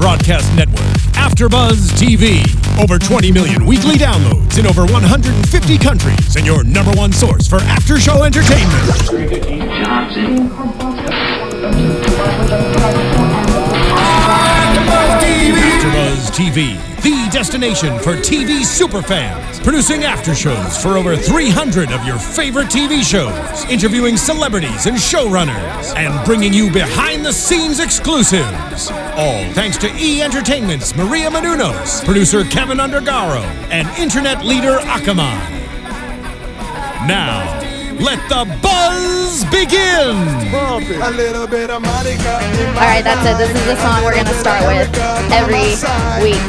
broadcast network, AFTERBUZZ TV. Over 20 million weekly downloads in over 150 countries, and your #1 source for after-show entertainment. AFTERBUZZ TV, the destination for TV superfans, producing aftershows for over 300 of your favorite TV shows, interviewing celebrities and showrunners, and bringing you behind-the-scenes exclusives. All thanks to E! Entertainment's Maria Menounos, producer Kevin Undergaro, and internet leader Akamai. Now, let the buzz begin! Alright, that's it. This is the song we're gonna start with every week.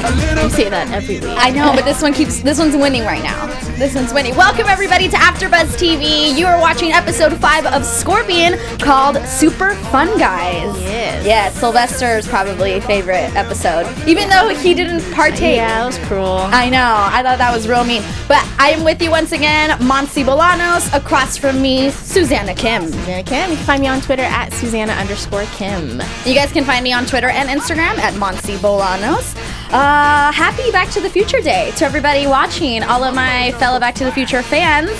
You say that every week. I know, but this one's winning right now. This one's winning. Welcome everybody to AFTERBUZZ TV. You are watching episode 5 of Scorpion called Super Fun Guys. Yes. Yeah, Sylvester's probably favorite episode. Even though he didn't partake. Yeah, it was cruel. I know. I thought that was real mean. But I am with you once again, Monse Bolanos. Across from me, Susannah Kim. Susannah Kim. You can find me on Twitter at Susannah_Kim. You guys can find me on Twitter and Instagram at Monse Bolanos. Happy Back to the Future Day to everybody watching, all of my fellow Back to the Future fans.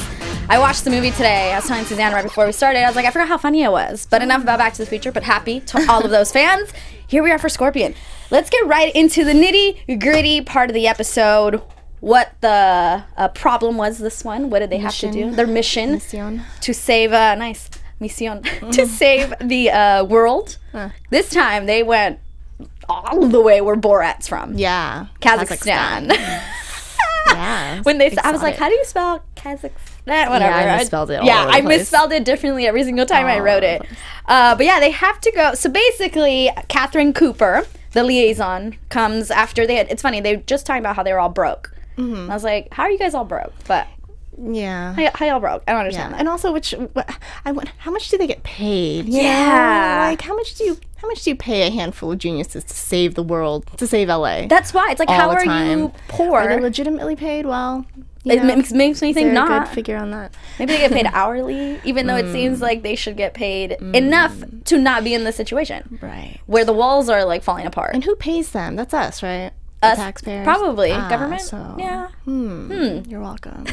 I watched the movie today. I was telling Susannah right before we started. I was like, I forgot how funny it was. But enough about Back to the Future, but happy to all of those fans. Here we are for Scorpion. Let's get right into the nitty-gritty part of the episode. What the problem was this one. What did they have to do? Their mission. To save, to save the world. This time they went all the way where Borat's from. Yeah. Kazakhstan. Yeah. When they, I was like, how do you spell Kazakhstan? Whatever. Yeah, I misspelled it all Yeah, over the I place. misspelled it differently every single time I wrote it. But yeah, they have to go. So basically, Catherine Cooper, the liaison, comes after they had, it's funny, they just talking about how they were all broke. I was like, how are you guys all broke? But yeah, how y'all broke? I don't understand that. And also, how much do they get paid? Yeah. Like how much do you pay a handful of geniuses to save the world, to save LA? That's why it's like, how are you poor? Are they legitimately paid well? It makes me think not. Is there a good figure on that? Maybe they get paid hourly, even though it seems like they should get paid enough to not be in this situation. Right. Where the walls are like falling apart. And who pays them? That's us, right? Us, taxpayers? Probably. Government? So, yeah. You're welcome.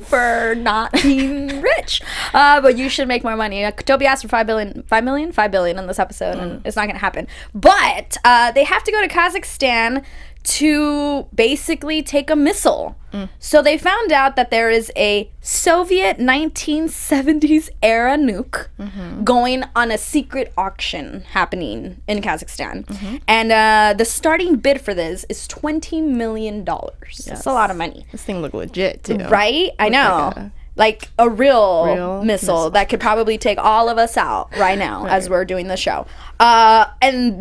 For not being rich. But you should make more money. Toby asked for $5 billion in this episode, and it's not going to happen. But they have to go to Kazakhstan to basically take a missile. So they found out that there is a Soviet 1970s era nuke going on a secret auction happening in Kazakhstan. And the starting bid for this is $20 million. Yes. That's a lot of money. This thing looked legit too. Right? I know. Like a real missile that could probably take all of us out right now as we're doing the show. And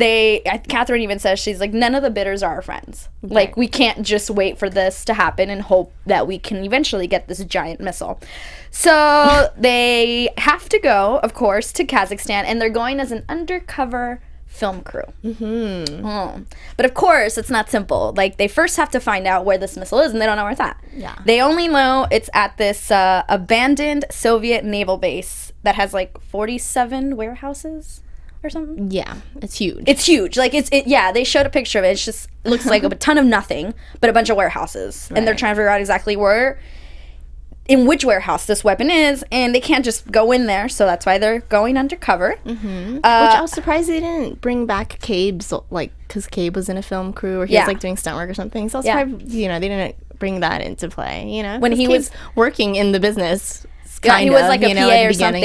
Catherine even says, she's like, none of the bidders are our friends. Right. Like, we can't just wait for this to happen and hope that we can eventually get this giant missile. So they have to go, of course, to Kazakhstan, and they're going as an undercover film crew. But of course, it's not simple. Like, they first have to find out where this missile is, and they don't know where it's at. Yeah. They only know it's at this abandoned Soviet naval base that has like 47 warehouses or something. Yeah, it's huge. It's huge. Like, yeah, they showed a picture of it. It's just, it looks like a ton of nothing, but a bunch of warehouses. Right. And they're trying to figure out exactly in which warehouse this weapon is, and they can't just go in there, so that's why they're going undercover. Which I was surprised they didn't bring back Cabe's, like, because Cabe was in a film crew, or he was like doing stunt work or something. So I was surprised, they didn't bring that into play. When he was working in the business. He was like a PA or something.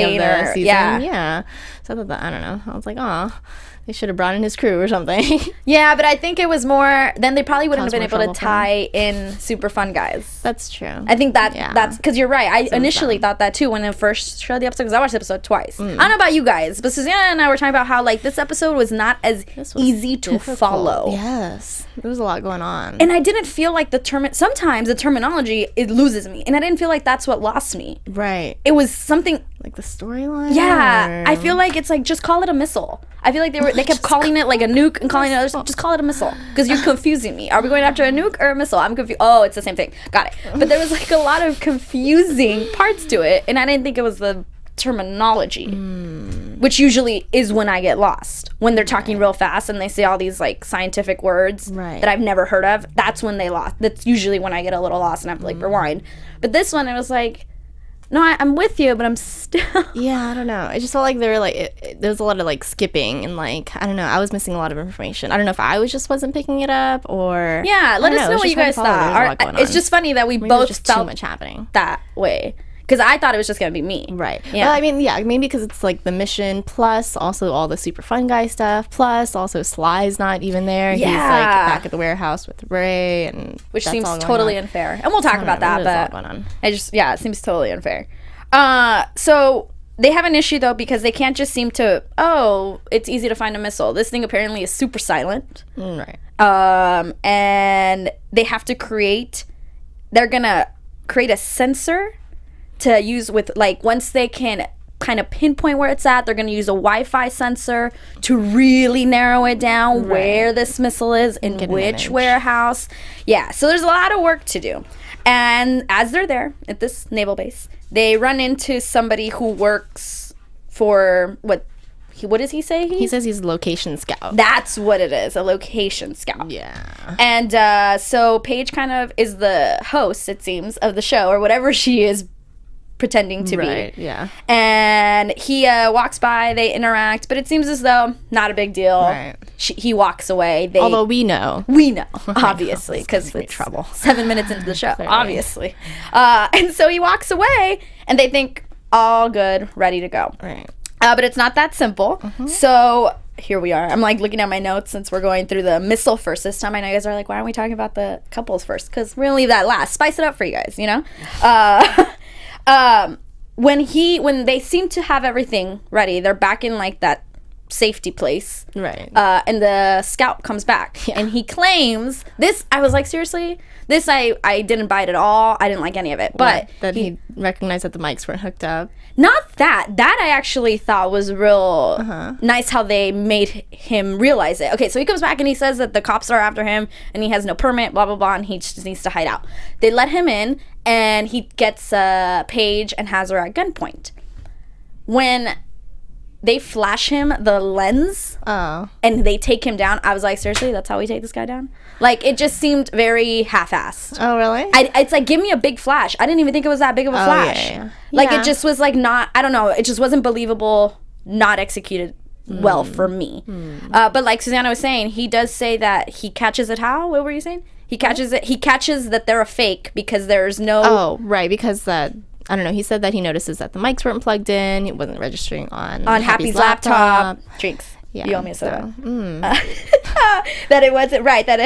Yeah. So I thought that, I don't know. I was like, oh, they should have brought in his crew or something. Yeah, but I think it was more, then they probably wouldn't have been able to tie in Super Fun Guys. That's true. I think that's, because you're right. I initially thought that too when I first showed the episode, because I watched the episode twice. I don't know about you guys, but Susannah and I were talking about how, like, this episode was not as easy to follow. Yes. There was a lot going on. And I didn't feel like sometimes the terminology, it loses me. And I didn't feel like that's what lost me. Right. It was something. Like the storyline? Yeah. I feel like it's like, just call it a missile. I feel like they kept calling it like a nuke and calling it others. Just call it a missile, because you're confusing me. Are we going after a nuke or a missile? I'm confused. Oh, it's the same thing. Got it. But there was like a lot of confusing parts to it, and I didn't think it was the terminology. which usually is when I get lost. When they're talking real fast and they say all these like scientific words that I've never heard of, that's when they lost. That's usually when I get a little lost and I have to like rewind. But this one, it was like, no, I'm with you, but I'm still... Yeah, I don't know. It just felt like they were like... there was a lot of like skipping and like, I don't know. I was missing a lot of information. I don't know if I wasn't picking it up or... Yeah, let us know what you guys thought. It's just funny that we both just felt too much happening that way. Because I thought it was just going to be me. Right. Yeah. Well, I mean, yeah, maybe because it's like the mission plus also all the super fun guy stuff plus also Sly's not even there. Yeah. He's like back at the warehouse with Ray and... Which seems totally unfair. And we'll talk about that, but it seems totally unfair. So they have an issue though because they can't just seem to, it's easy to find a missile. This thing apparently is super silent. Right. And they have to they're going to create a sensor to use with, like, once they can kind of pinpoint where it's at, they're going to use a Wi-Fi sensor to really narrow it down where this missile is in which warehouse. Yeah, so there's a lot of work to do. And as they're there at this naval base, they run into somebody who works for, what does he say? He says he's a location scout. That's what it is, a location scout. Yeah. And so Paige kind of is the host, it seems, of the show, or whatever she is pretending to be. Yeah. And he walks by, they interact, but it seems as though not a big deal. Right. He walks away. Although we know, obviously, because it's trouble. 7 minutes into the show, obviously. And so he walks away, and they think all good, ready to go. Right. But it's not that simple. So here we are. I'm like looking at my notes since we're going through the missile first this time. I know you guys are like, why aren't we talking about the couples first? Because we're gonna leave that last. Spice it up for you guys, you know. When they seem to have everything ready, they're back in like that safety place. Right. And the scout comes back and he claims this. I was like, seriously? This I didn't buy it at all. I didn't like any of it. But that he recognized that the mics weren't hooked up. Not that. That I actually thought was real nice how they made him realize it. Okay, so he comes back and he says that the cops are after him and he has no permit, blah, blah, blah, and he just needs to hide out. They let him in and he gets Paige and has her at gunpoint. When they flash him the lens and they take him down, I was like, seriously, that's how we take this guy down? Like, it just seemed very half-assed. Oh, really? It's like, give me a big flash. I didn't even think it was that big of a flash. Yeah. Like, it just was like not, I don't know, it just wasn't believable, not executed well for me. But like Susannah was saying, he does say that he catches it how? What were you saying? He catches that they're a fake because there's no... Oh, right, because that... I don't know. He said that he notices that the mics weren't plugged in. He wasn't registering on Happy's laptop. Drinks. Yeah, you owe me a soda. That it wasn't right. That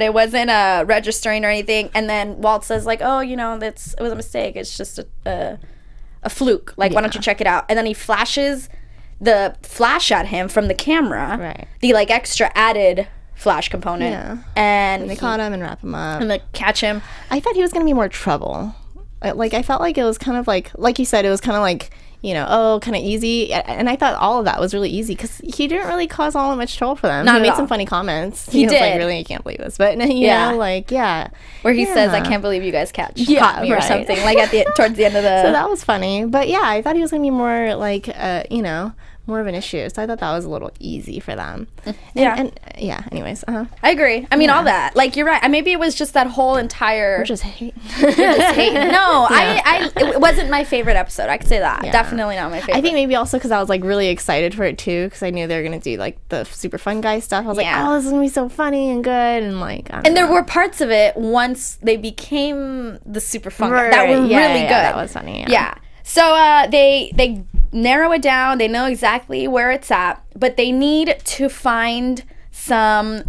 it wasn't registering or anything. And then Walt says like, "Oh, you know, it was a mistake. It's just a fluke. Like, why don't you check it out?" And then he flashes the flash at him from the camera. Right. The like extra added flash component. Yeah. And they caught him and wrap him up. And they catch him. I thought he was gonna be more trouble. Like, I felt like it was kind of like you said, it was kind of like, you know, kind of easy. And I thought all of that was really easy because he didn't really cause all that much trouble for them. He made some funny comments. He was did. Like, really, I can't believe this. But, you know, like, yeah. Where he says, I can't believe you guys caught me or something. Like, towards the end of the... So that was funny. But, yeah, I thought he was going to be more, like, you know... more of an issue, so I thought that was a little easy for them. Anyways, I agree. I mean, all that, like, you're right. Maybe it was just that whole entire... We're just hating. No, it wasn't my favorite episode. I could say that. Definitely not my favorite. I think maybe also because I was like really excited for it too, because I knew they were gonna do like the super fun guy stuff. I was like, oh, this is gonna be so funny and good, and like, I don't know. There were parts of it once they became the super fun guy that were really good. That was funny. Yeah. So they narrow it down. They know exactly where it's at, but they need to find some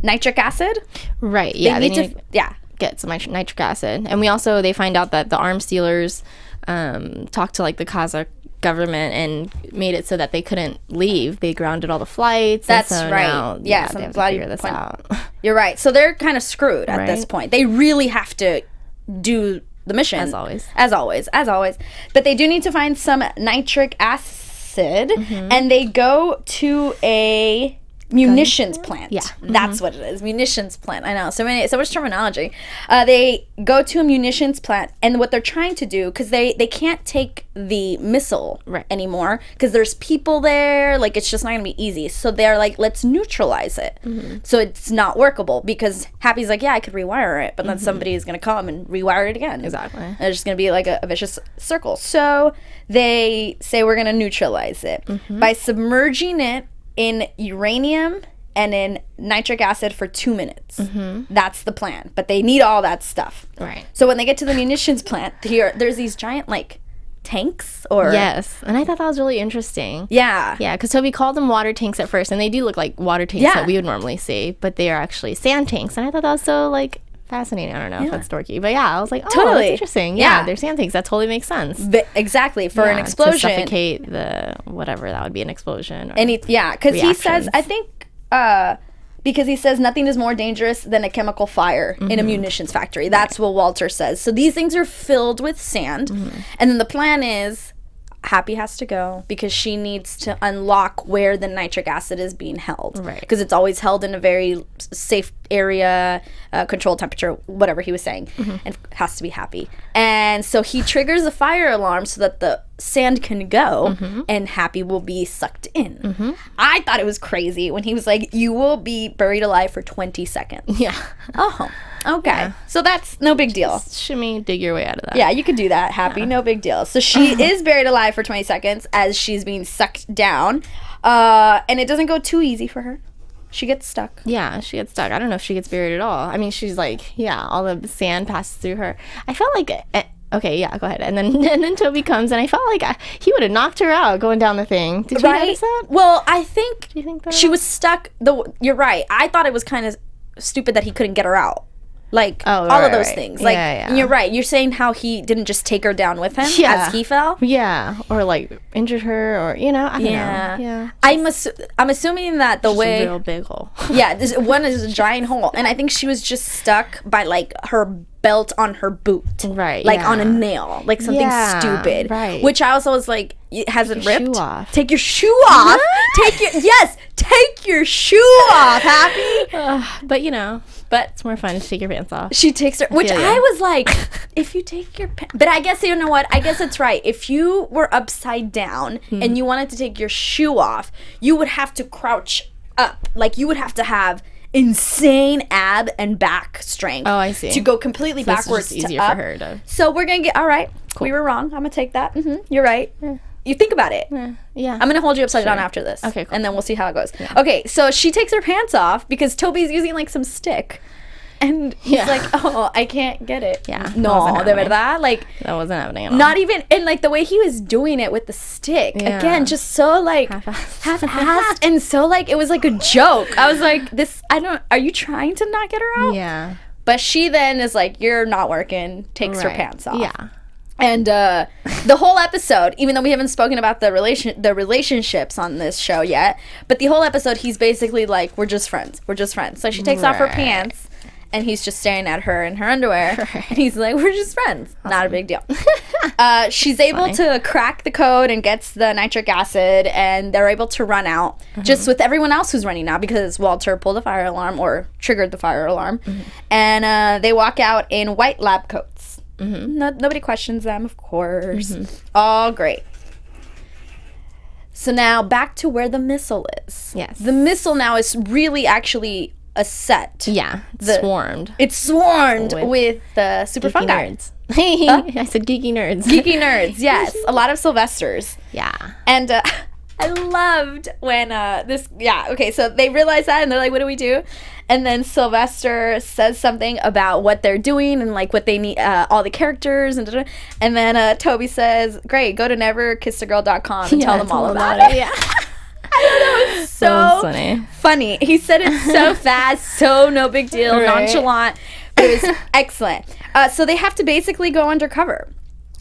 nitric acid. Right. Yeah. They need to get some nitric acid, and they find out that the arms dealers talked to like the Kazakh government and made it so that they couldn't leave. They grounded all the flights. That's and so right. Now, they have to figure this out. You're right. So they're kind of screwed at this point. They really have to do the mission. As always. But they do need to find some nitric acid, and they go to a munitions plant. Yeah. That's what it is. Munitions plant. I know. So much terminology. They go to a munitions plant, and what they're trying to do, because they can't take the missile anymore, because there's people there. Like, it's just not going to be easy. So they're like, let's neutralize it. So it's not workable, because Happy's like, yeah, I could rewire it, but then somebody is going to come and rewire it again. Exactly. And it's just going to be like a vicious circle. So they say we're going to neutralize it by submerging it in uranium and in nitric acid for 2 minutes. That's the plan. But they need all that stuff. Right. So when they get to the munitions plant, there's these giant, like, tanks or... Yes. And I thought that was really interesting. Yeah. Yeah, because Toby called them water tanks at first, and they do look like water tanks that we would normally see, but they are actually sand tanks. And I thought that was so, like, fascinating. I don't know if that's dorky, but yeah, I was like, oh, totally. That's interesting. Yeah, they're sand tanks. That totally makes sense. Exactly, for an explosion. To suffocate the whatever that would be an explosion. Or because he says, I think, because he says nothing is more dangerous than a chemical fire in a munitions factory. That's what Walter says. So these things are filled with sand, and then the plan is Happy has to go because she needs to unlock where the nitric acid is being held. Right. Because it's always held in a very safe area, controlled temperature, whatever he was saying. And it has to be Happy. And so he triggers a fire alarm so that the sand can go and Happy will be sucked in. I thought it was crazy when he was like, you will be buried alive for 20 seconds. Yeah. Oh, okay. Yeah. So that's no big deal. Just shimmy, dig your way out of that. Yeah, you could do that. Happy, no big deal. So she is buried alive for 20 seconds as she's being sucked down. And it doesn't go too easy for her. She gets stuck. Yeah, she gets stuck. I don't know if she gets buried at all. I mean, she's like, all the sand passes through her. I felt like... Okay, yeah, go ahead. And then Toby comes, and I felt like he would have knocked her out going down the thing. Did you notice that? Well, I think, do you think that she was stuck. You're right. I thought it was kind of stupid that he couldn't get her out. Like, all of those things. Like, and you're right. You're saying how he didn't just take her down with him as he fell? Yeah. Or, like, injured her, or, I don't know. Yeah. I'm assuming that the way... a real big hole. Yeah, one is a giant hole. And I think she was just stuck by, like, her belt on her boot. Right, like, on a nail. Like, something stupid. Right. Which I also was like, it hasn't ripped. Shoe off. Take your shoe off. Take your shoe off, Happy. But it's more fun to take your pants off. She takes her, which I was like, if you take your pants, but I guess, you know what? I guess it's right. If you were upside down and you wanted to take your shoe off, you would have to crouch up. Like, you would have to have insane ab and back strength. Oh, I see. To go completely backwards it's just easier to up. For her to... So we're going to get, all right, cool. We were wrong. I'm going to take that. You're right. Yeah. You think about it. Yeah. I'm going to hold you upside down after this. Okay, cool. And then we'll see how it goes. Yeah. Okay, so she takes her pants off because Toby's using, like, some stick. And he's like, oh, I can't get it. Yeah. No, de verdad. Like, that wasn't happening at all. Not even, and like the way he was doing it with the stick. Yeah. Again, just so like half-assed and so like, it was like a joke. I was like, are you trying to not get her out? Yeah. But she then is like, you're not working, takes her pants off. Yeah. And the whole episode, even though we haven't spoken about the relationships on this show yet, but the whole episode, he's basically like, we're just friends. So she takes off her pants. And he's just staring at her in her underwear. Right. And he's like, we're just friends. Awesome. Not a big deal. She's able to crack the code and gets the nitric acid. And they're able to run out. Just with everyone else who's running out. Because Walter pulled the fire alarm or triggered the fire alarm. And they walk out in white lab coats. Nobody questions them, of course. All great. So now back to where the missile is. Yes. The missile now is really actually... a set. Yeah. Swarmed. It's swarmed with super fun nerds. I said geeky nerds. Geeky nerds, yes. A lot of Sylvesters. Yeah. And I loved when so they realize that and they're like, what do we do? And then Sylvester says something about what they're doing and like what they need, all the characters and then Toby says, great, go to neverkissedagirl.com and tell them all about it. Yeah. I know, that was so funny. He said it so fast, so no big deal, nonchalant, but it was excellent. So they have to basically go undercover.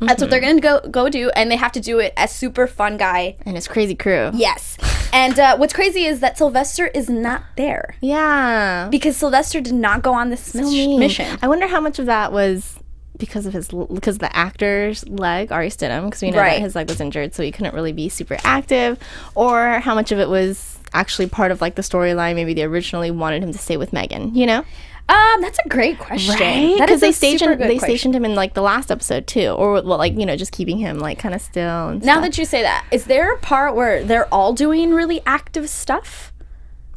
That's what they're going to go do, and they have to do it as super fun guy. And his crazy crew. Yes. And what's crazy is that Sylvester is not there. Yeah. Because Sylvester did not go on this mission. I wonder how much of that was... because of the actor's leg, Ari Stidham, because we know that his leg was injured, so he couldn't really be super active, or how much of it was actually part of like the storyline. Maybe they originally wanted him to stay with Megan, you know? That's a great question. Right? Because they stationed him in like the last episode too, or well, like, you know, just keeping him like kind of still. And now that you say that, is there a part where they're all doing really active stuff?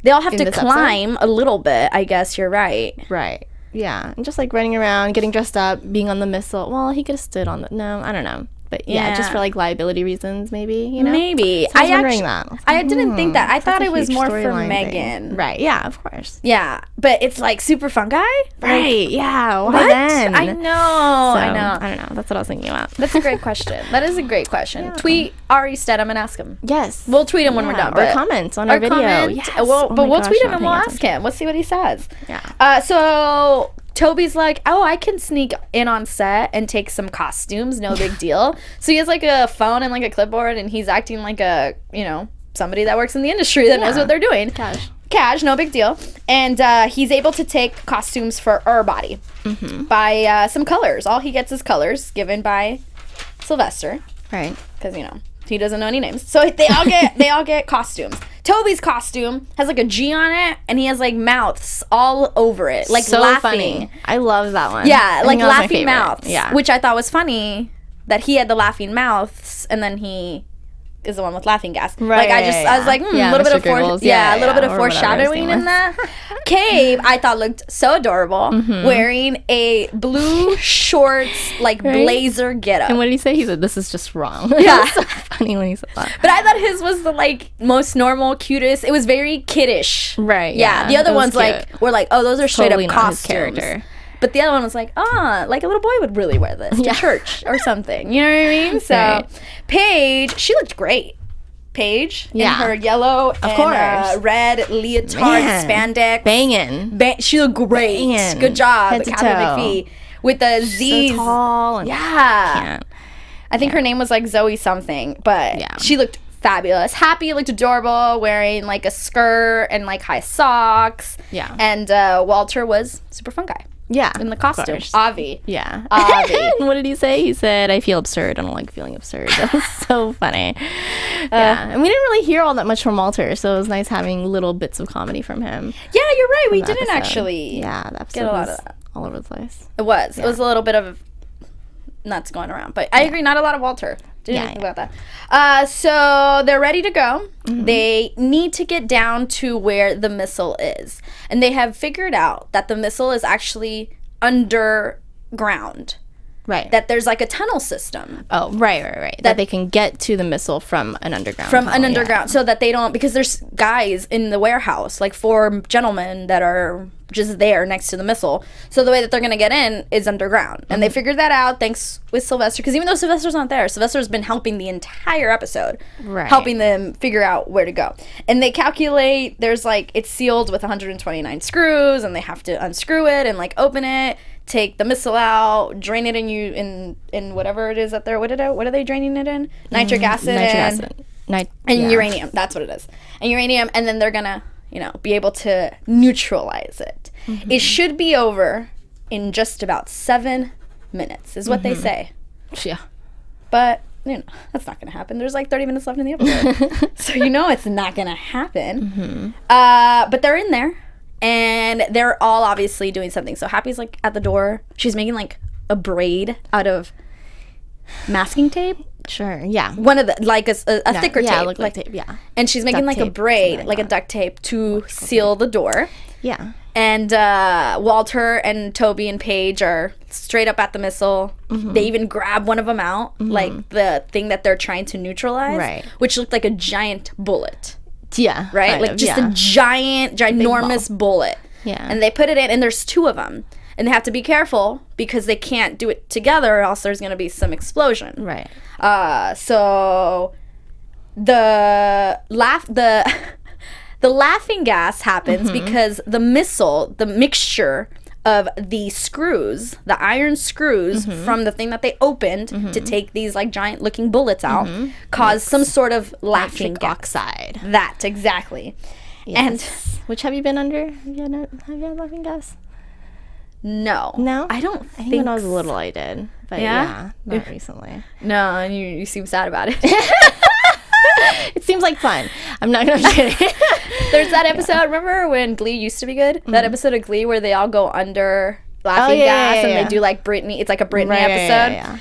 They all have to climb a little bit. I guess you're right. Right. Yeah, and just like running around, getting dressed up, being on the missile. Well, he could have stood on the. No, I don't know. But yeah, just for like liability reasons, maybe, you know? Maybe. So I was wondering that. I didn't think that. I thought it was more for Megan. Thing. Right, yeah, of course. Yeah, but it's like super fungi? Right, yeah. Why then? I know. I don't know. That's what I was thinking about. That's a great question. That is a great question. Yeah. Tweet Ari Stedham and ask him. Yes. We'll tweet him when we're done. Or comment on our video. Yes. We'll tweet him and we'll ask him. Let's see what he says. Yeah. So Toby's like, oh, I can sneak in on set and take some costumes. No big deal. So he has like a phone and like a clipboard, and he's acting like a, you know, somebody that works in the industry that knows what they're doing. Cash, no big deal. And he's able to take costumes for her body by some colors. All he gets is colors given by Sylvester. Right. Because, you know, he doesn't know any names. So they all get costumes. Toby's costume has like a G on it, and he has like mouths all over it, like so laughing. Funny. I love that one. Yeah, like laughing mouths. Yeah. Which I thought was funny that he had the laughing mouths, and then he is the one with laughing gas. Right. Like I was like, a little bit of foreshadowing in that. Cabe, I thought looked so adorable, wearing a blue shorts like blazer getup. And what did he say? He said, "This is just wrong." Yeah, it was so funny when he said that. But I thought his was the like most normal, cutest. It was very kiddish. Right. Yeah. The other ones were like, oh, those are straight totally up costumes. But the other one was like, like a little boy would really wear this to church or something. You know what I mean? So Paige, she looked great. Paige in her yellow and red leotard spandex. Banging. She looked great. Banging. Good job, Head to Catherine toe. McPhee. With the Z's. So tall. And I think her name was like Zoe something. But she looked fabulous. Happy looked adorable, wearing like a skirt and like high socks. Yeah. And Walter was super fun guy. Yeah. In the costume. Avi. Yeah. Avi. And what did he say? He said, I feel absurd. I don't like feeling absurd. That was so funny. Yeah. And we didn't really hear all that much from Walter, so it was nice having little bits of comedy from him. Yeah, you're right. We didn't actually get a lot of that. All over the place. It was. It was a little bit of nuts going around. But I agree, not a lot of Walter. Didn't think about that. So they're ready to go. They need to get down to where the missile is. And they have figured out that the missile is actually underground. Right. That there's like a tunnel system. Oh, right. That they can get to the missile from an underground. So that they don't, because there's guys in the warehouse, like 4 gentlemen that are just there next to the missile. So the way that they're going to get in is underground. And they figured that out thanks with Sylvester, because even though Sylvester's not there, Sylvester's been helping the entire episode. Right. Helping them figure out where to go. And they calculate, there's like, it's sealed with 129 screws, and they have to unscrew it and like open it. Take the missile out, drain it in whatever it is that they're, what are they draining it in? Nitric acid and uranium. That's what it is. And uranium, and then they're gonna, be able to neutralize it. It should be over in just about 7 minutes, is what they say. Yeah. But, that's not gonna happen. There's like 30 minutes left in the episode. So it's not gonna happen. But they're in there. And they're all obviously doing something. So Happy's like at the door. She's making like a braid out of masking tape. Sure, yeah. One of the, like a thicker tape. Like tape, yeah. And she's making like a braid, like a duct tape to seal the door. Yeah. And Walter and Toby and Paige are straight up at the missile. They even grab one of them out, like the thing that they're trying to neutralize. Right. Which looked like a giant bullet. Yeah. Right? Like just a ginormous bullet. Yeah. And they put it in, and there's 2 of them. And they have to be careful because they can't do it together, or else there's going to be some explosion. Right. So the laughing gas happens because the missile, the mixture of the screws, the iron screws from the thing that they opened to take these like giant looking bullets out, caused some sort of laughing nitric gas. oxide. That, exactly. Yes. And which have you been under? Have you had laughing gas? No. I don't think. I think when I was little I did. But yeah not recently. No, and you seem sad about it. It seems like fun. I'm not gonna kidding. There's that episode. Remember when Glee used to be good? That episode of Glee where they all go under laughing gas and they do like Britney. It's like a Britney episode.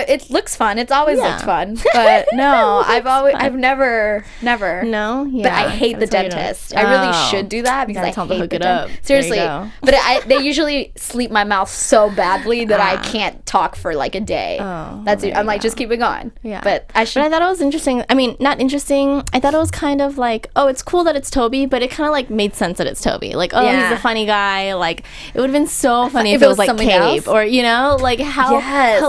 It looks fun. It's always looked fun. But no, I've never. No, but I hate the dentist. I really should do that because I hate to hook it up. Seriously, but they usually sleep my mouth so badly that I can't talk for like a day. That's it. I'm like, just keep it going. Yeah, but I should. But I thought it was interesting. I mean, not interesting. I thought it was kind of like, oh, it's cool that it's Toby, but it kind of like made sense that it's Toby. Like, oh, he's a funny guy. Like, it would have been so funny if it was like Cabe, or like how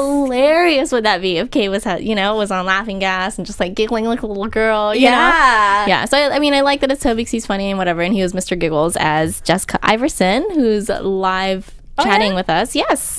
hilarious would that be if Cabe was was on laughing gas and just like giggling like a little girl, you know? Yeah. So I mean, I like that it's Toby because he's funny and whatever, and he was Mr. Giggles as Jessica Iverson, who's live chatting with us.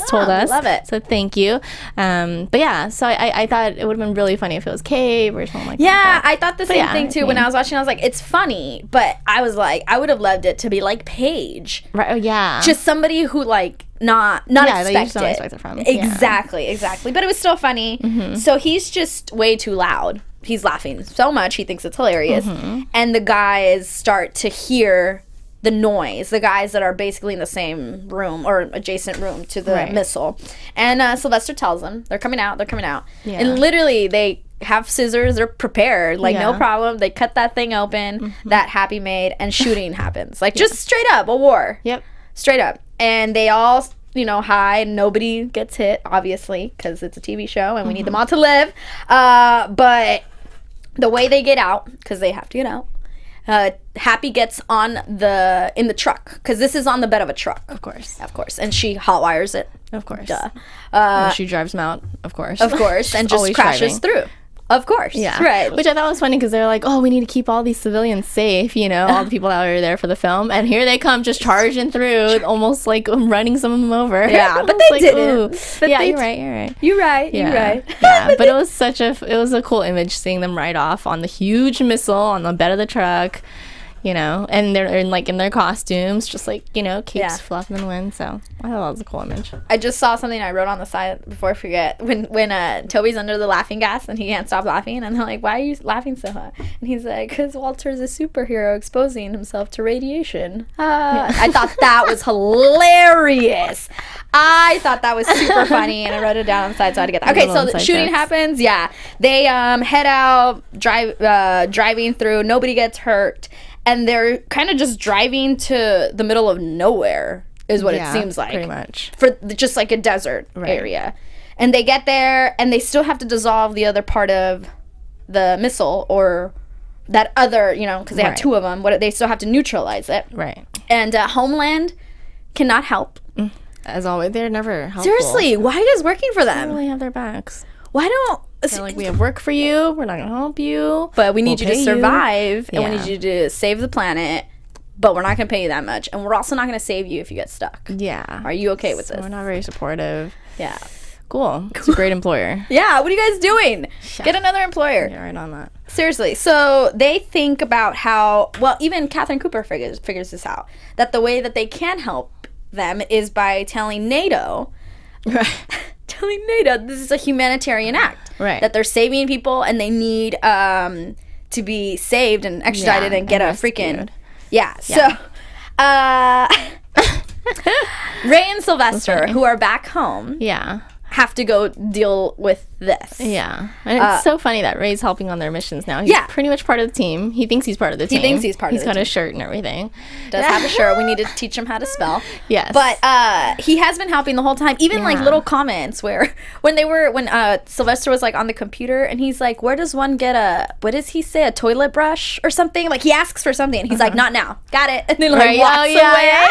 Told us. Love it. So thank you. But yeah, so I thought it would have been really funny if it was Cabe or something like that. Yeah, I thought the same thing too. When I was watching, I was like, it's funny, but I was like, I would have loved it to be like Paige. Right. Oh yeah. Just somebody who like not expect that you don't expect it from. Exactly. But it was still funny. So he's just way too loud. He's laughing so much he thinks it's hilarious, and the guys start to hear the noise, the guys that are basically in the same room or adjacent room to the missile. And Sylvester tells them they're coming out. And literally they have scissors, they're prepared, like no problem. They cut that thing open that Happy made, and shooting happens. Like just straight up a war. Straight up. And they all hide, nobody gets hit, obviously, because it's a TV show and we need them all to live. But the way they get out, because they have to get out, Happy gets in the truck, because this is on the bed of a truck. Of course, and she hotwires it. Of course, duh. She drives him out. Of course, and just crashes through. Of course, right. Which I thought was funny because they're like, oh, we need to keep all these civilians safe, all the people that were there for the film, and here they come just charging through, almost like running some of them over. Yeah, but they didn't. But you're right. You're right. Yeah, but it was a cool image seeing them ride off on the huge missile on the bed of the truck. And they're in their costumes, just like, capes fluffing in the wind. So I thought that was a cool image. I just saw something I wrote on the side before I forget. When Toby's under the laughing gas and he can't stop laughing, and they're like, why are you laughing so hard? And he's like, because Walter's a superhero exposing himself to radiation. I thought that was hilarious. I thought that was super funny, and I wrote it down on the side so I had to get that. Okay, so the shooting happens. Yeah, they head out, driving through. Nobody gets hurt. And they're kind of just driving to the middle of nowhere, is what it seems like. Pretty much. For just like a desert area. And they get there, and they still have to dissolve the other part of the missile, or that other, because they have two of them. They still have to neutralize it. Right. And Homeland cannot help. As always, they're never helpful. Seriously, why are you guys working for them? They really have their backs. Why don't... They're like, we have work for you. We're not going to help you. But we need you to survive, and we need you to save the planet, but we're not going to pay you that much. And we're also not going to save you if you get stuck. Yeah. Are you okay with this? We're not very supportive. Yeah. Cool. It's a great employer. Yeah. What are you guys doing? Yeah. Get another employer. Yeah, right on that. Seriously. So they think about how, even Catherine Cooper figures this out, that the way that they can help them is by telling NATO... Right. Telling NATO this is a humanitarian act. Right. That they're saving people and they need to be saved and extradited and get a freaking... Yeah. So, Ray and Sylvester, who are back home... Yeah. have to go deal with this. Yeah. And it's so funny that Ray's helping on their missions now. He's pretty much part of the team. He thinks he's part of the team. He's got a shirt and everything. Does have a shirt. We need to teach him how to spell. Yes. But he has been helping the whole time. Even like little comments where when Sylvester was like on the computer and he's like, where does one get what does he say? A toilet brush or something? Like he asks for something and he's like, not now. Got it. And then like walks away. Yeah.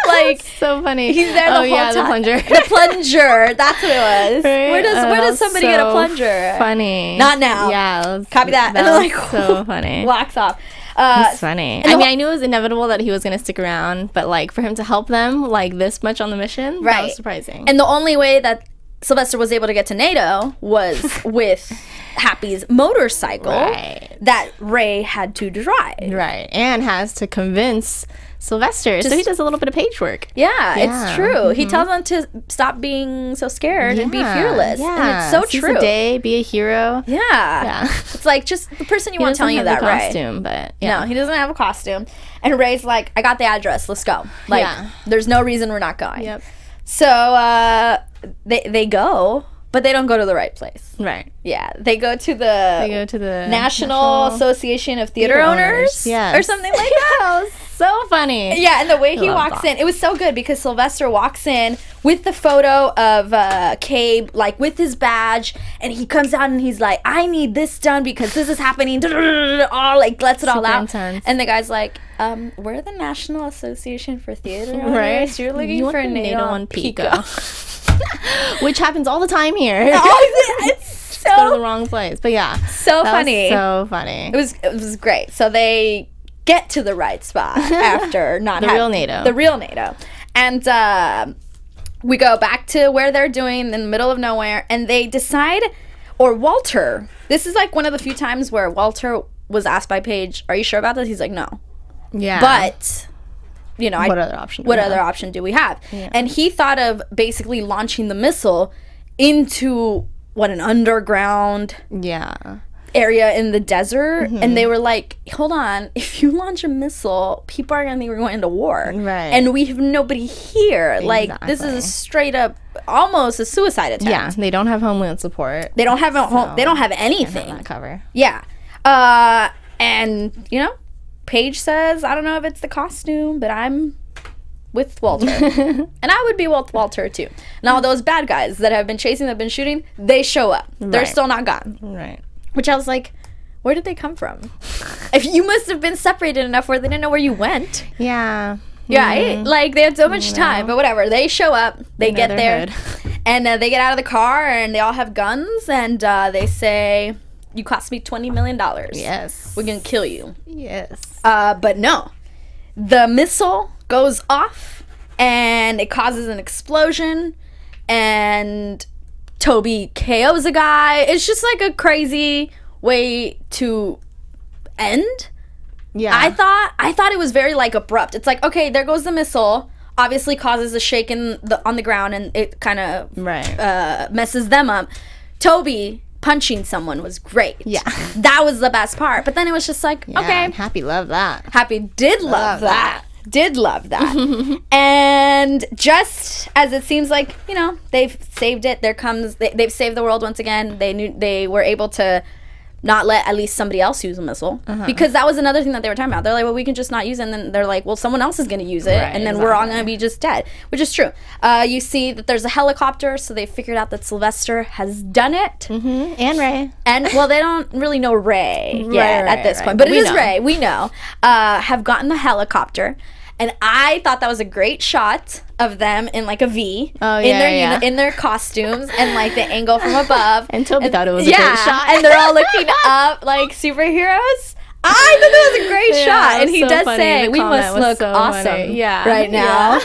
Like so funny. He's there the whole time. The plunger. The plunger. That's what it was. Right? Where does somebody get a plunger? Funny. Not now. Yeah. Copy that. And then like so funny. Walks off. It's funny. I mean, I knew it was inevitable that he was going to stick around, but like for him to help them like this much on the mission, that was surprising. And the only way that Sylvester was able to get to NATO was with Happy's motorcycle that Ray had to drive. Right. And has to convince Sylvester. So he does a little bit of Paige work. Yeah, it's true. He tells them to stop being so scared and be fearless. Yeah. And it's so true. Seize the day, be a hero. Yeah. It's like just the person you want telling you that, Ray. Costume, but no, he doesn't have a costume. And Ray's like, I got the address. Let's go. Like, there's no reason we're not going. Yep. So they go. But they don't go to the right place. Right. Yeah. They go to the National Association of Theater Owners. Yeah. Or something like that. That was so funny. Yeah, and the way he walks in, it was so good because Sylvester walks in with the photo of Cabe, like with his badge, and he comes out and he's like, I need this done because this is happening. All like lets it all out. Intense. And the guy's like, we're the National Association for Theater Owners. Right. You're looking for NATO on Pico. Which happens all the time here. It's so go to the wrong place. But yeah, so funny. So funny. It was great. So they get to the right spot after not the real NATO. And we go back to where they're doing in the middle of nowhere, and they decide, or Walter. This is like one of the few times where Walter was asked by Paige, "Are you sure about this?" He's like, "No." Yeah. But what other option do we have? Yeah. And he thought of basically launching the missile into an underground area in the desert. Mm-hmm. And they were like, hold on, if you launch a missile, people are gonna think we're going to war. Right. And we have nobody here. Exactly. Like, this is a straight up almost a suicide attempt. Yeah, they don't have homeland support. They don't have they don't have anything. Not cover. Yeah. And Paige says, I don't know if it's the costume, but I'm with Walter. And I would be with Walter, too. And all those bad guys that have been chasing, that have been shooting, they show up. Right. They're still not gone. Right. Which I was like, where did they come from? If you must have been separated enough where they didn't know where you went. Yeah. Yeah, like, they had so much time. But whatever. They show up. They get there. And they get out of the car, and they all have guns. And they say, you cost me $20 million. Yes. We're going to kill you. Yes. But no. The missile goes off, and it causes an explosion, and Toby KOs a guy. It's just like a crazy way to end. Yeah. I thought it was very like abrupt. It's like, okay, there goes the missile. Obviously causes a shake on the ground, and it kind of messes them up. Toby punching someone was great. Yeah. That was the best part. But then it was just like, okay. Happy loved that. Happy did love that. Did love that. And just as it seems like, they've saved it. They've saved the world once again. They were able to not let at least somebody else use a missile. Because that was another thing that they were talking about. They're like, well, we can just not use it. And then they're like, well, someone else is going to use it. And then we're all going to be just dead, which is true. You see that there's a helicopter. So they figured out that Sylvester has done it. Mm-hmm. And Ray. And, well, they don't really know Ray yet at this point. But it is Ray. We know. Have gotten the helicopter. And I thought that was a great shot of them in like a V in their costumes and like the angle from above. And Toby thought it was a great shot. And they're all looking up like superheroes. I thought that was a great shot. And he does say, we must look awesome right now.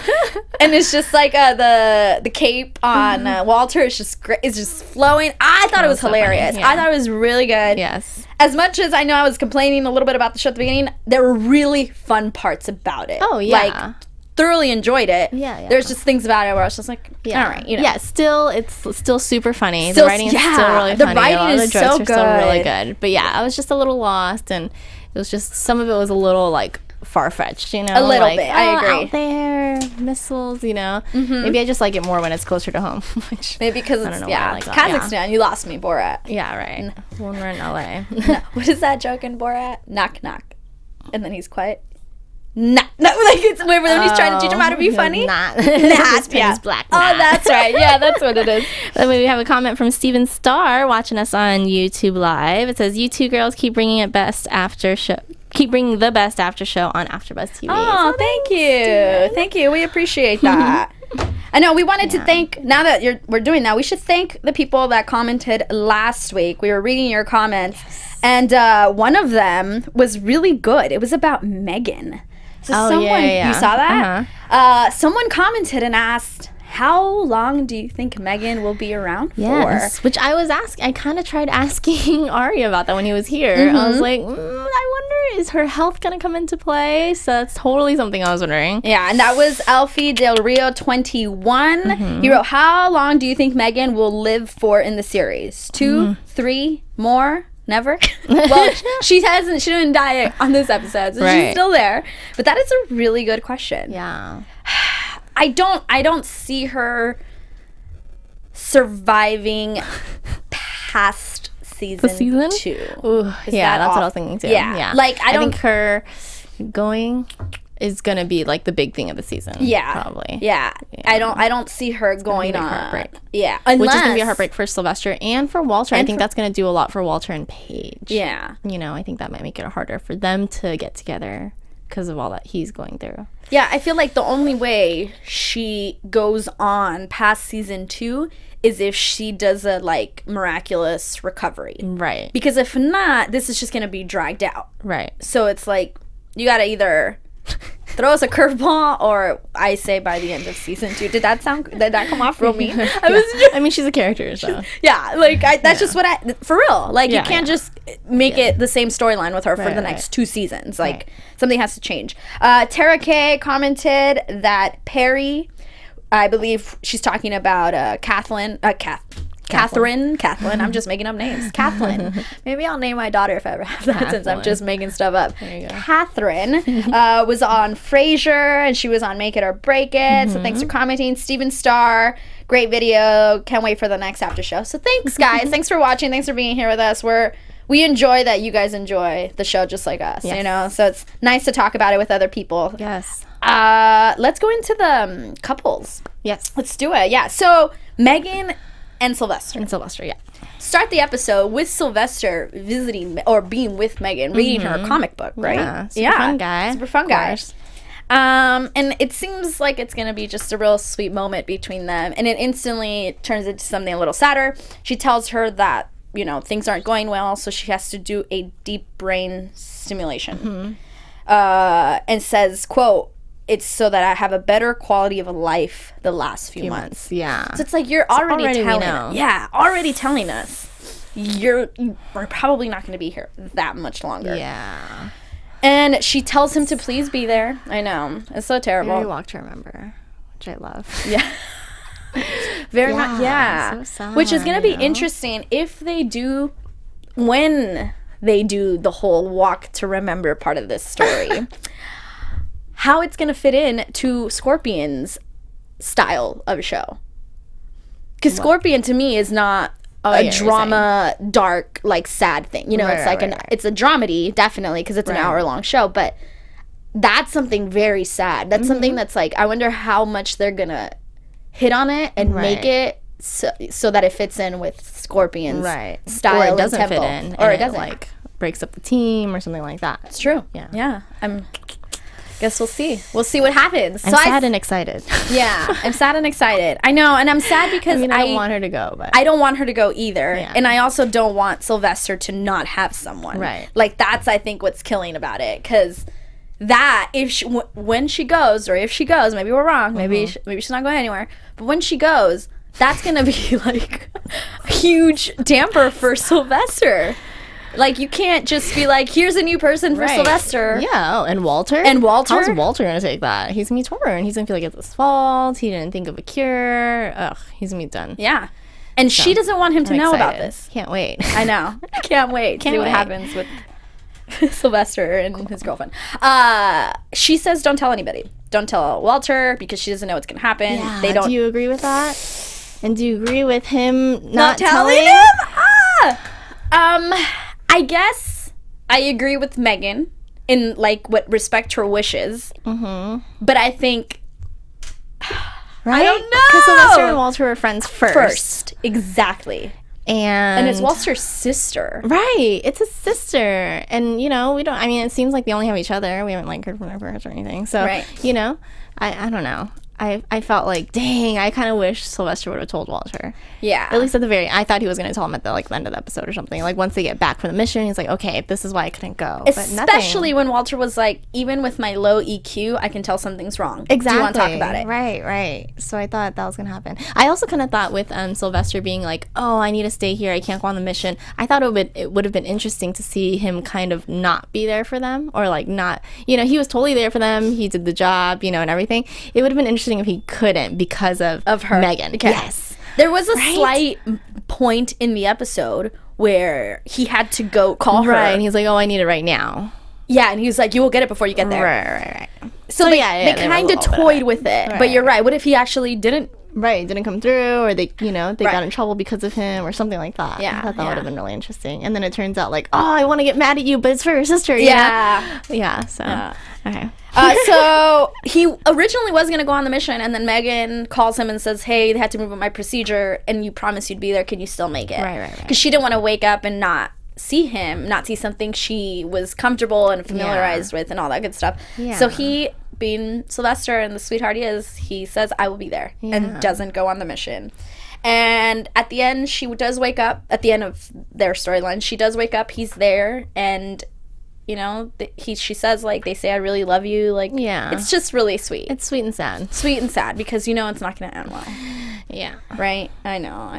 And it's just like the cape on Walter is just great. It's just flowing. I thought it was hilarious. I thought it was really good. Yes. As much as I know I was complaining a little bit about the show at the beginning, there were really fun parts about it. Oh, yeah. Like, thoroughly enjoyed it. Yeah. There's just things about it where I was just like, all right, Yeah, it's still super funny. The writing is still really funny. The writing is so good. Still really good. But yeah, I was just a little lost, and it was just, some of it was a little like far-fetched, A little bit, I agree. Out there, missiles, Mm-hmm. Maybe I just like it more when it's closer to home. Maybe because it's, Kazakhstan. Yeah. You lost me, Borat. Yeah, right. When we're in LA. No. What is that joke in Borat? Knock, knock. And then he's quiet. Nah. No, like it's when he's trying to teach him how to be funny. Not. Black. Nah. Oh, that's right. Yeah, that's what it is. Then we have a comment from Steven Starr watching us on YouTube Live. It says, "You two girls keep bringing the best after show on AfterBuzz TV." Oh, thank you. Thank you. We appreciate that. I know we wanted to thank, now that we're doing that, we should thank the people that commented last week. We were reading your comments, and one of them was really good. It was about Megan. So you saw that? Someone commented and asked, how long do you think Megan will be around for? Which I kind of tried asking Ari about that when he was here. I was like, I wonder, is her health going to come into play? So that's totally something I was wondering. Yeah, and that was Alfie Del Rio 21. He wrote, how long do you think Megan will live for in the series? 2, 3, more? Never? Well, she didn't die on this episode, so she's still there. But that is a really good question. Yeah. I don't see her surviving past season 2. Ooh, yeah, that's what I was thinking too. Yeah. Like I think her going is gonna be like the big thing of the season. Yeah, probably. Yeah. I don't see her going on. Heartbreak. Yeah, which is gonna be a heartbreak for Sylvester and for Walter. I think that's gonna do a lot for Walter and Paige. Yeah, I think that might make it harder for them to get together because of all that he's going through. Yeah, I feel like the only way she goes on past season 2 is if she does a like miraculous recovery. Right. Because if not, this is just gonna be dragged out. Right. So it's like you gotta either throw us a curveball, or I say by the end of season 2. Did that come off real mean? I mean, she's a character, so yeah. Like that's just what for real. Like you can't just make it the same storyline with her for the next 2 seasons. Like something has to change. Tara K commented that Perry, I believe she's talking about Catherine. I'm just making up names. Kathleen. Maybe I'll name my daughter if I ever have that, since I'm just making stuff up. There you go. Catherine was on Frasier, and she was on Make It or Break It. So thanks for commenting. Steven Starr, great video. Can't wait for the next after show. So thanks, guys. Thanks for watching. Thanks for being here with us. We enjoy that you guys enjoy the show just like us, So it's nice to talk about it with other people. Yes. Let's go into the couples. Yes. Let's do it. Yeah. So Megan and Sylvester. Yeah. Start the episode with Sylvester visiting or being with Megan, reading her comic book, right? Yeah. Super fun guy. Super fun guy. And it seems like it's going to be just a real sweet moment between them. And it instantly turns into something a little sadder. She tells her that, things aren't going well, so she has to do a deep brain stimulation. And says, quote, "It's so that I have a better quality of life the last few months." Yeah. So it's like you're already telling us. Yeah, already telling us you're probably not going to be here that much longer. Yeah. And she tells him to please be there. I know. It's so terrible. Very Walk to Remember, which I love. Yeah. Very much. Yeah. So sad, which is going to be interesting when they do the whole Walk to Remember part of this story. How it's going to fit in to Scorpion's style of a show. Because Scorpion to me is not a drama, dark, like sad thing. It's a dramedy, definitely, because it's an hour-long show. But that's something very sad. That's something that's like, I wonder how much they're going to hit on it and make it so that it fits in with Scorpion's style, or it doesn't and tempo. fit in, or and it doesn't. Like breaks up the team or something like that. It's true. Yeah. Guess we'll see. We'll see what happens. I'm sad and excited. Yeah, I'm sad and excited. I know, and I'm sad because I don't want her to go, but I don't want her to go either. Yeah. And I also don't want Sylvester to not have someone. Right. Like that's I think what's killing about it, because that when she goes, maybe we're wrong, maybe she's not going anywhere, but when she goes, that's gonna be like a huge damper for Sylvester. Like, you can't just be like, here's a new person for Sylvester. Yeah, and Walter? How's Walter going to take that? He's going to be torn. He's going to feel like it's his fault. He didn't think of a cure. Ugh, he's going to be done. Yeah. And she doesn't want him to know about this. Can't wait. I know. Can't wait to see what happens with Sylvester and his girlfriend. She says don't tell anybody. Don't tell Walter, because she doesn't know what's going to happen. Yeah, do you agree with that? And do you agree with him not telling him? I guess I agree with Megan in like what respect her wishes. But I think I don't know, because Sylvester and Walter were friends first. Exactly. And it's Walter's sister. Right. It's his sister. And, we don't, it seems like they only have each other. We haven't, heard from her first or anything. So, I don't know. I felt like, dang, I kind of wish Sylvester would have told Walter. Yeah. At least at the end of the episode or something. Like, once they get back from the mission, he's like, okay, this is why I couldn't go. Especially when Walter was like, even with my low EQ, I can tell something's wrong. Exactly. Do you want to talk about it? Right. So I thought that was going to happen. I also kind of thought with Sylvester being like, oh, I need to stay here. I can't go on the mission. I thought it would have been interesting to see him kind of not be there for them, or like not, he was totally there for them. He did the job, and everything. It would have been interesting if he couldn't because of her. Megan. Okay. Yes. There was a slight point in the episode where he had to go call her. Right, and he's like, oh, I need it right now. Yeah, and he was like, you will get it before you get there. Right. So they kind of toyed with it. Right. But you're right. What if he actually didn't? Right, didn't come through, or they got in trouble because of him, or something like that. Yeah. I thought that would have been really interesting. And then it turns out like, oh, I want to get mad at you, but it's for your sister. Yeah. So, okay. So he originally was going to go on the mission, and then Megan calls him and says, hey, they had to move up my procedure, and you promised you'd be there. Can you still make it? Right. Because she didn't want to wake up and not see something she was comfortable and familiarized with and all that good stuff. Yeah. So he, being Sylvester and the sweetheart he is, he says, I will be there, and doesn't go on the mission. And at the end, she does wake up. At the end of their storyline, she does wake up. He's there, and she says, like, they say I really love you. Like, it's just really sweet. It's sweet and sad. Sweet and sad, because it's not going to end well. Yeah. Right? I know.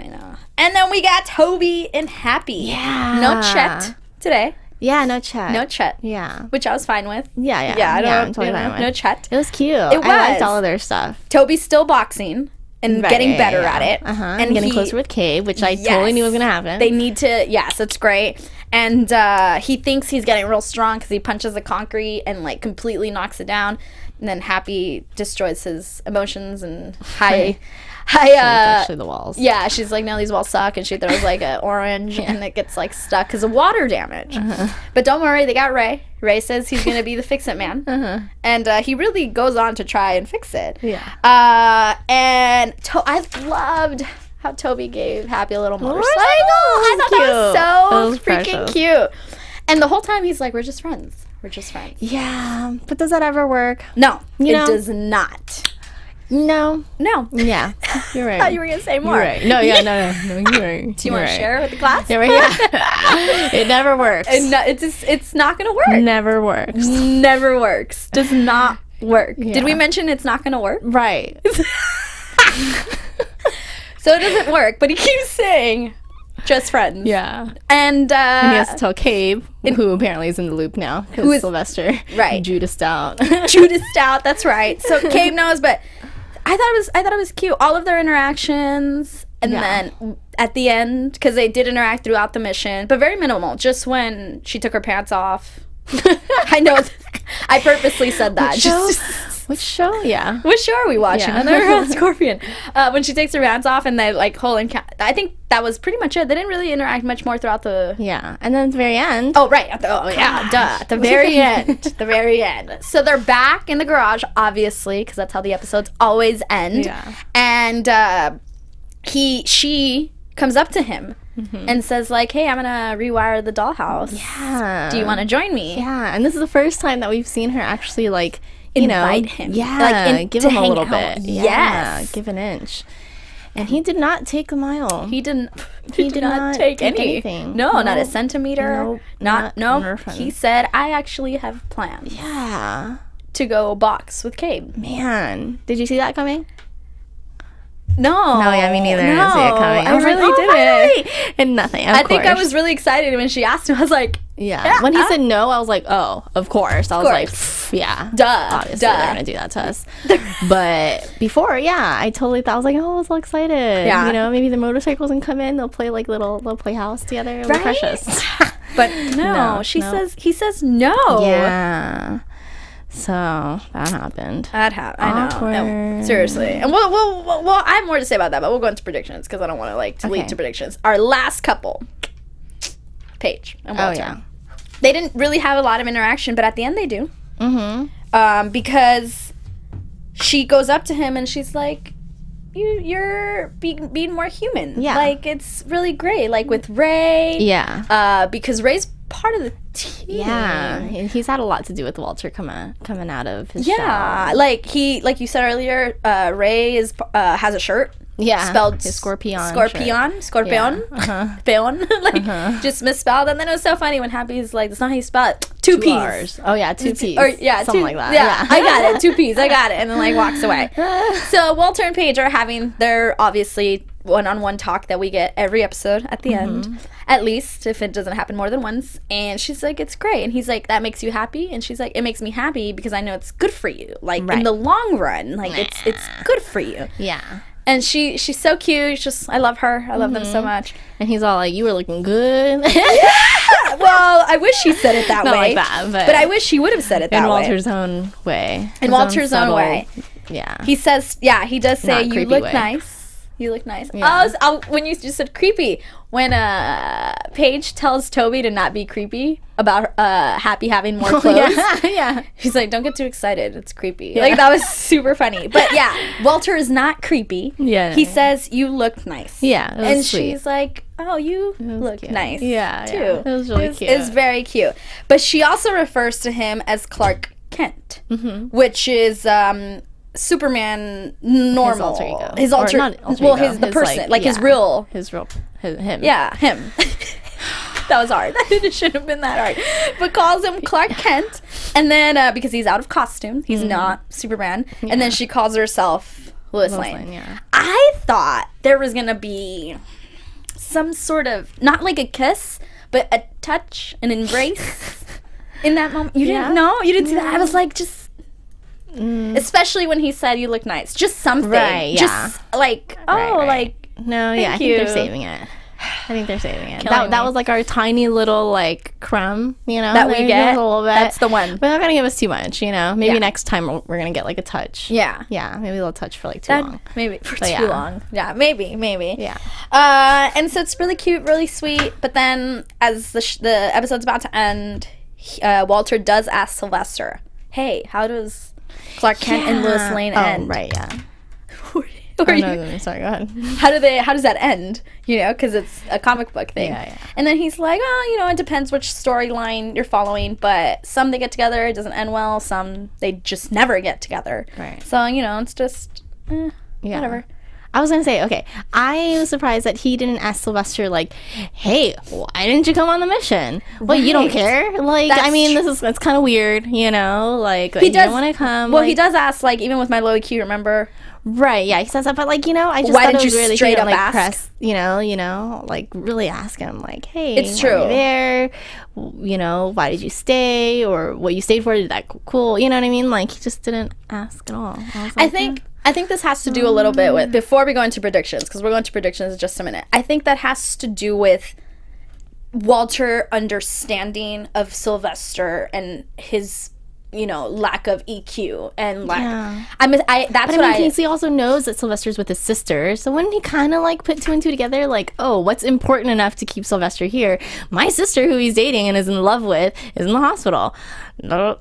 And then we got Toby and Happy. Yeah. No Chet today. Yeah, no Chet. No Chet. Yeah. Which I was fine with. Yeah. I'm totally fine with. No Chet. It was cute. It was. I liked all of their stuff. Toby's still boxing and getting better at it. And getting closer with Kay, which I totally knew was going to happen. They need to, that's great. And he thinks he's getting real strong because he punches the concrete and, like, completely knocks it down. And then Happy destroys his emotions and actually the walls. Yeah, she's like, no, these walls suck. And she throws, like, an orange and it gets, like, stuck because of water damage. But don't worry, they got Ray. Ray says he's going to be the fix-it man. And he really goes on to try and fix it. Yeah. And I loved how Toby gave Happy a little motorcycle. I thought that was so freaking cute. And the whole time he's like, we're just friends. Yeah, but does that ever work? No, it does not. No. Yeah, you're right. I thought you were going to say more. You're right. No, you're right. Do you want to share with the class? Yeah, right. It never works. It's not going to work. Never works. Never works. Does not work. Yeah. Did we mention it's not going to work? Right. So it doesn't work, but he keeps saying, just friends. Yeah. And he has to tell Cabe, who apparently is in the loop now, because Sylvester Judased out. Judased out, that's right. So Cabe knows, but I thought it was cute. All of their interactions, and then at the end, because they did interact throughout the mission, but very minimal, just when she took her pants off. I know. I purposely said that. Which show? Yeah. Which show are we watching? Yeah. Another Scorpion. When she takes her pants off and they like I think that was pretty much it. They didn't really interact much more throughout the. Yeah, and then at the very end. Oh right. At the very end. The very end. So they're back in the garage, obviously, because that's how the episodes always end. Yeah. And she comes up to him. And says like, hey, I'm gonna rewire the dollhouse. Yeah. Do you want to join me? Yeah. And this is the first time that we've seen her actually like invite him. Yeah. Like give him a little bit. Yeah. Yes. Give an inch. And he did not take a mile. He did not take anything. No, not a centimeter. No. He said, I actually have plans. Yeah. To go box with Cabe. Man, did you see that coming? No, yeah, me neither. I didn't see it coming. I really didn't. And nothing. I think I was really excited when she asked him. I was like, yeah. When he said no, I was like, oh, of course. I was like, yeah, obviously they're gonna do that to us. But before, I totally thought, I was like, oh, I was so excited. Yeah, maybe the motorcycles can come in. They'll play like little play house together. It'll be precious. But he says no. Yeah. So that happened. I know. No, seriously. And well, I have more to say about that, but we'll go into predictions because I don't want to lead to predictions. Our last couple, Paige and Walter. Oh, yeah. They didn't really have a lot of interaction, but at the end they do. Because she goes up to him and she's like, you're being more human. Yeah. Like, it's really great. Like with Ray. Yeah. Because Ray's part of the team. Yeah, he's had a lot to do with Walter coming out of his shell. Like you said earlier, Ray has a shirt. Yeah, spelled his Scorpion. Yeah. Peon, like just misspelled. And then it was so funny when Happy's like, "That's not how you spell it. Two P's." R's. Oh yeah, two P's. Or something like that. Yeah, I got it. 2 P's. I got it. And then like walks away. So Walter and Paige are having their obviously one-on-one talk that we get every episode at the end, at least if it doesn't happen more than once. And she's like, "It's great." And he's like, "That makes you happy?" And she's like, "It makes me happy because I know it's good for you. Like in the long run, like it's good for you." Yeah. And she's so cute. I love her. I love them so much. And he's all like, "You were looking good." Yeah. Well, I wish he said it that Not way. like that, but I wish he would have said it that way. In Walter's own way. In Walter's own way. Yeah. He says, he does say, "You look nice. You look nice." Yeah. When you just said creepy, when Paige tells Toby to not be creepy about Happy having more clothes. Yeah. He's like, "Don't get too excited. It's creepy." Yeah. Like, that was super funny. But yeah, Walter is not creepy. Yeah. He says, "You look nice." Yeah. And sweet. she's like, "Oh, you look cute. nice." Yeah. too. Yeah. It was really cute. It's very cute. But she also refers to him as Clark Kent, which is Superman normal. His alter ego. The person, his real him. Yeah, him. That was hard. It shouldn't have been that hard. But calls him Clark Kent, and then because he's out of costume, he's not Superman. Yeah. And then she calls herself Lois Lane. Yeah. I thought there was gonna be some sort of, not like a kiss, but a touch, an embrace in that moment. You didn't know? You didn't see that? I was like, just. Especially when he said, "You look nice." Just something. Right, yeah. Just like, like. No, I think they're saving it. That was like our tiny little like crumb, that we get. A little bit. That's the one. But they're not gonna give us too much, Maybe next time we're gonna get like a touch. Yeah. Yeah, maybe a little touch for like too long. Maybe for too long. Yeah, maybe. Yeah. And so it's really cute, really sweet. But then as the episode's about to end, Walter does ask Sylvester, "Hey, how does Clark Kent and Lois Lane end?" Oh, right, yeah. No, sorry, go ahead. How does that end? Because it's a comic book thing. Yeah. And then he's like, "Oh, it depends which storyline you're following, but some they get together, it doesn't end well. Some they just never get together. Right. So it's just whatever." I was gonna say, okay, I was surprised that he didn't ask Sylvester, like, "Hey, why didn't you come on the mission?" Well, you don't care. Like, it's kind of weird, Like, he does want to come. Well, he does ask, like, even with my low EQ, remember? Right, yeah, he says that, but like, I just why thought did it was you really straight up like ask? Press, like really ask him, like, "Hey, it's true. Were you there? Why did you stay? Or what you stayed for? Did that cool? You know what I mean? Like, he just didn't ask at all." I think this has to do a little bit with, before we go into predictions, because we're going to predictions in just a minute. I think that has to do with Walter understanding of Sylvester and his lack of EQ and lack. Yeah. He also knows that Sylvester's with his sister, so wouldn't he kind of like put two and two together? Like, oh, what's important enough to keep Sylvester here? My sister, who he's dating and is in love with, is in the hospital. No.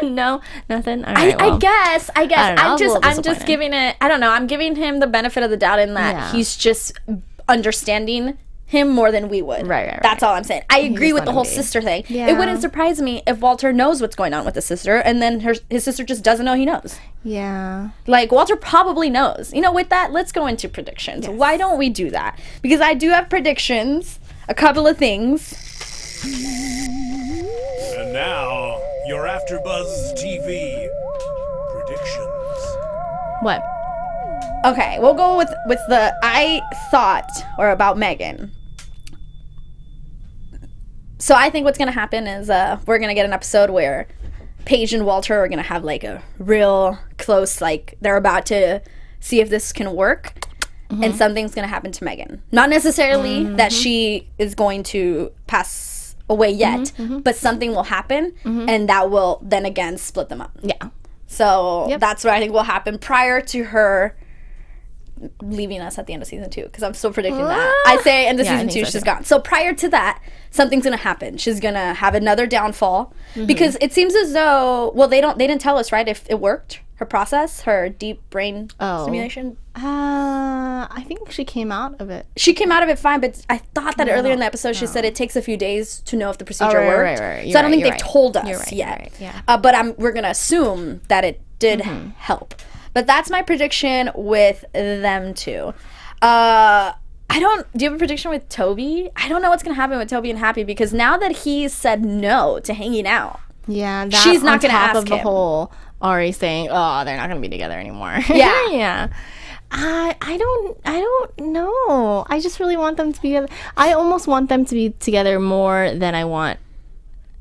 No, nothing. All right, I guess. I'm just giving it. I don't know. I'm giving him the benefit of the doubt in that he's just understanding him more than we would. Right. That's all I'm saying. I agree with the whole sister thing. Yeah. It wouldn't surprise me if Walter knows what's going on with his sister, and then his sister just doesn't know he knows. Yeah. Like, Walter probably knows. With that, let's go into predictions. Yes. Why don't we do that? Because I do have predictions. A couple of things. And now, your AFTERBUZZ TV predictions. What? Okay, we'll go with the about Megan. So I think what's going to happen is we're going to get an episode where Paige and Walter are going to have like a real close, like they're about to see if this can work. Mm-hmm. And something's going to happen to Megan. Not necessarily that she is going to pass away yet, but something will happen and that will then again split them up. Yeah. So that's what I think will happen prior to her leaving us at the end of season 2, because I'm still predicting that. I say end of season 2 she's gone. So prior to that, something's gonna happen. She's gonna have another downfall because it seems as though they didn't tell us, right, if it worked, process, her deep brain stimulation? I think she came out of it. She came out of it fine, but I thought that earlier in the episode she said it takes a few days to know if the procedure worked. Right. So I don't think they've told us yet. Right, yeah. But we're gonna assume that it did help. But that's my prediction with them two. Do you have a prediction with Toby? I don't know what's gonna happen with Toby and Happy because now that he's said no to hanging out, she's not gonna ask him. The whole Ari saying, "Oh, they're not gonna be together anymore." Yeah, yeah. I don't know. I just really want them to be together. I almost want them to be together more than I want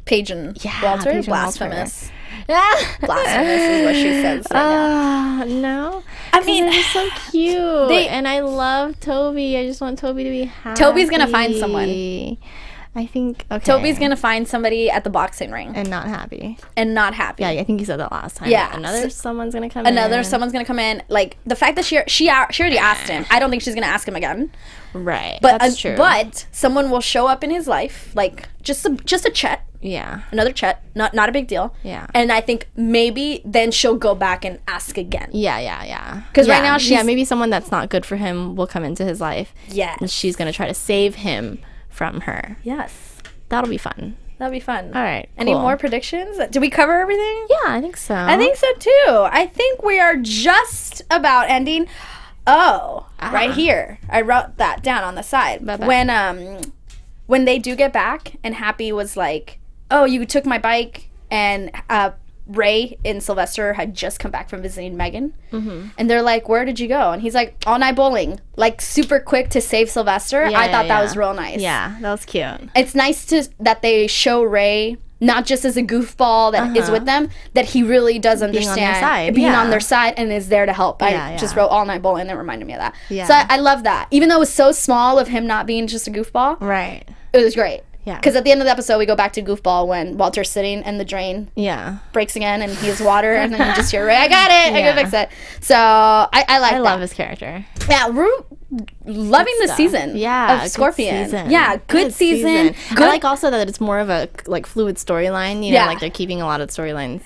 Paige and Walter. Paige Blasphemous. Blasphemous is what she says right now. No. I mean, they're just so cute. And I love Toby. I just want Toby to be happy. Toby's going to find someone. I think, Toby's going to find somebody at the boxing ring. And not happy. Yeah, I think you said that last time. Yeah. Someone's going to come in. Someone's going to come in. Like, the fact that she already asked him. I don't think she's going to ask him again. Right. But, that's true. But someone will show up in his life. Like, just a Chet. Yeah. Another Chet. Not a big deal. Yeah. And I think maybe then she'll go back and ask again. Yeah. Because right now she's... Yeah, maybe someone that's not good for him will come into his life. Yeah. And she's going to try to save him from her. Yes. That'll be fun. All right. Cool. Any more predictions? Did we cover everything? Yeah, I think so. I think so too. I think we are just about ending. Right here. I wrote that down on the side. Bye-bye. When they do get back and Happy was like, "Oh, you took my bike," and Ray and Sylvester had just come back from visiting Megan, and they're like, "Where did you go?" And he's like, "All night bowling," like super quick to save Sylvester. I thought that was real nice. Yeah, that was cute. It's nice that they show Ray not just as a goofball that is with them, that he really does understand being on their side and is there to help. I just wrote all night bowling and it reminded me of that. Yeah. So I love that. Even though it was so small of him not being just a goofball, right? It was great. Yeah. Because at the end of the episode, we go back to goofball when Walter's sitting and the drain breaks again and he has water and then you just hear Ray, "I got it. I can fix it." So I love his character. Yeah, we're loving the season of Scorpion. Season. Yeah, good season. Good. I like also that it's more of a fluid storyline, you know, like they're keeping a lot of storylines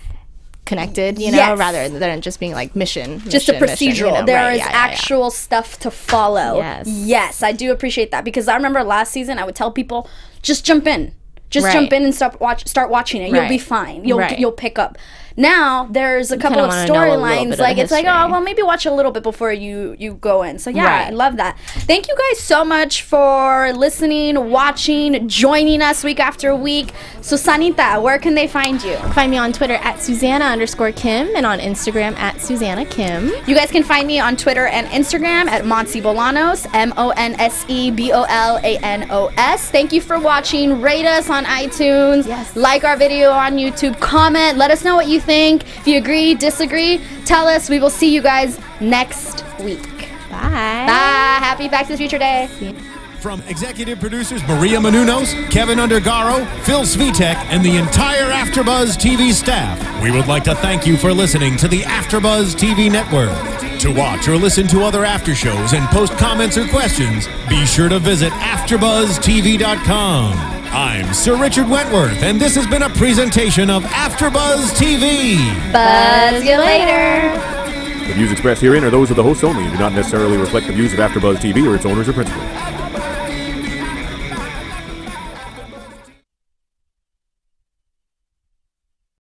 connected, you know, rather than just being like mission just a procedural. You know? There is actual stuff to follow. Yes, I do appreciate that because I remember last season I would tell people, just jump in. Jump in and start watching it. You'll be fine. You'll pick up. Now there's a couple of storylines like it's like, oh well, maybe watch a little bit before you go in. So I love that. Thank you guys so much for listening, watching, joining us week after week. Susannita, where can they find you? Find me on Twitter at Susannah_Kim and on Instagram at Susannah Kim. You guys can find me on Twitter and Instagram at Monse Bolanos, MonseBolanos. Thank you for watching. Rate us on iTunes. Yes. Like our video on YouTube. Comment. Let us know what you think. If you agree, disagree, tell us. We will see you guys next week. Bye. Bye. Happy Back to the Future Day. From executive producers Maria Menounos, Kevin Undergaro, Phil Svitek, and the entire AfterBuzz TV staff, we would like to thank you for listening to the AfterBuzz TV network. To watch or listen to other after shows and post comments or questions, be sure to visit AfterBuzzTV.com. I'm Sir Richard Wentworth, and this has been a presentation of AfterBuzz TV. Buzz you later. The views expressed herein are those of the hosts only and do not necessarily reflect the views of AfterBuzz TV or its owners or principals.